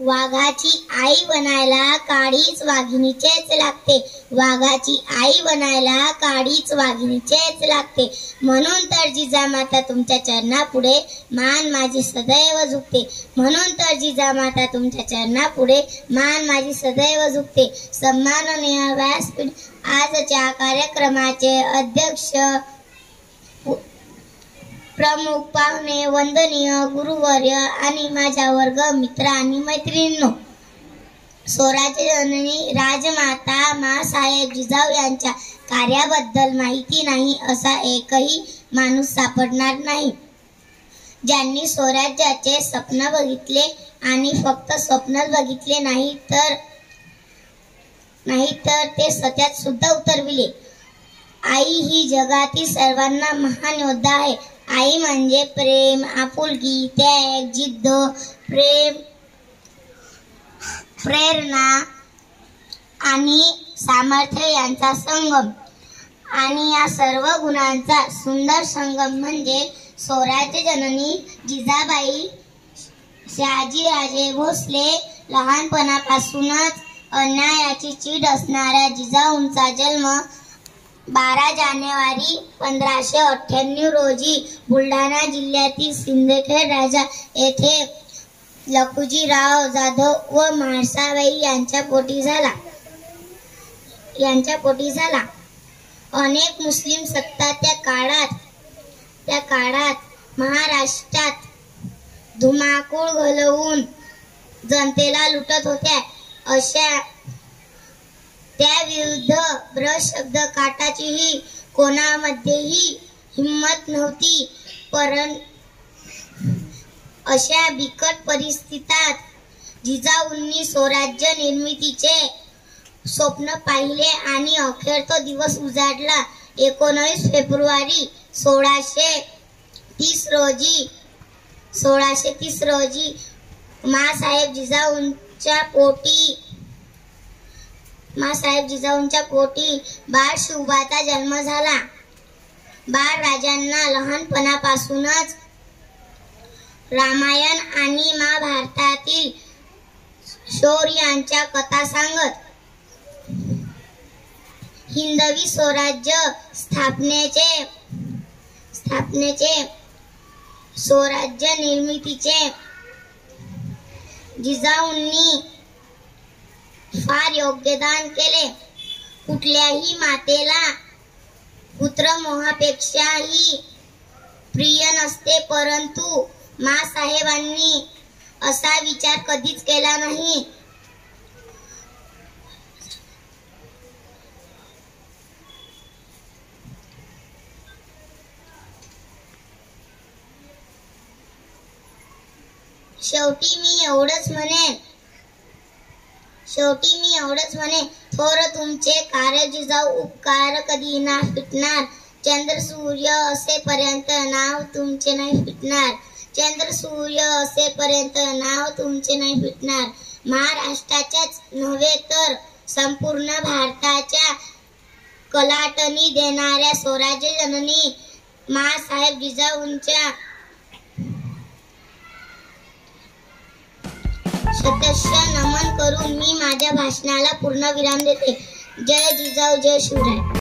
वाघाची आई बनायला काळीच वाघिणीचेच लागते. वाघाची आई बनायला काळीच वाघिणीचेच लागते. म्हणून तर जिजामाता तुमच्या चरणापुढे मान माझी सदैव झुकते. म्हणून तर जिजामाता तुमच्या चरणापुढे मान माझी सदैव झुकते. सन्माननीय व्यासपीठ आजच्या कार्यक्रमाचे अध्यक्ष, प्रमुख पाहुणे, वंदनीय गुरुवर्य आणि माझ्या वर्ग मित्र आणि मैत्रिणींनो, स्वराज्य जननी राजमाता माँसाहेब जिजाऊ यांच्या कार्याबद्दल माहिती नाही असा एकही माणूस सापडणार नाही, ज्यांनी स्वराज्याचे स्वप्न बघितले आणि फक्त स्वप्नच बघितले नाही तर ते सत्यात सुद्धा उतरविले. आई ही जगातील सर्वांना महान योद्धा आहे. आई म्हणजे प्रेम, आपुलकी, त्याग, जिद्द, प्रेरणा आणि सामर्थ्य यांचा संगम आणि या सर्व गुणांचा सुंदर संगम म्हणजे स्वराज्य जननी जिजाबाई शहाजीराजे भोसले. लहानपणापासूनच अन्यायाची चीड असणाऱ्या जिजाऊंचा जन्म 12 जानेवारी 1598 रोजी बुलढाणा जिल्ह्यातील सिंदखेड राजा येथे लखुजीराव जाधव व म्हाळसाबाई यांच्या पोटी झाला. अनेक मुस्लिम सत्ता त्या काळात महाराष्ट्रात धुमाकूळ घालवून जनतेला लुटत होत्या. अशा त्याविरुद्ध ब्रशब्द काटाचीही कोणामध्येही हिंमत नव्हती. अशा बिकट परिस्थितीत जिजाऊंनी स्वराज्य निर्मितीचे स्वप्न पाहिले आणि अखेर तो दिवस उजाडला. 19 फेब्रुवारी 1630 रोजी माँसाहेब जिजाऊंच्या पोटी बाळ शिवबाचा जन्म झाला. बाळराजांना लहानपणापासूनच रामायण आणि महाभारतातील शौर्याच्या कथा सांगत हिंदवी स्वराज्य स्थापनेचे स्वराज्य निर्मितीचे जिजाऊंनी फार योगदान केले. कुठल्याही मातेला पुत्रमोहापेक्षाही प्रिय नसते, परंतु माँसाहेबांनी असा विचार कधीच केला नाही. शेवटी मी एवढंच म्हणेन, थोर तुमचे कार्य जिजाऊ, उपकार कधी ना फिटणार. चंद्र सूर्य असेपर्यंत नाव तुमचे नाही फिटणार. चंद्र सूर्य असेपर्यंत नाव तुमचे नाही फिटणार. महाराष्ट्राच्याच नव्हे तर संपूर्ण भारताच्या कलाटणी देणाऱ्या स्वराज्य जननी माँसाहेब जिजाऊंच्या शतशः नमन करून मी माझ्या भाषणाला पूर्णविराम देते. जय जिजाऊ, जय शिवराय.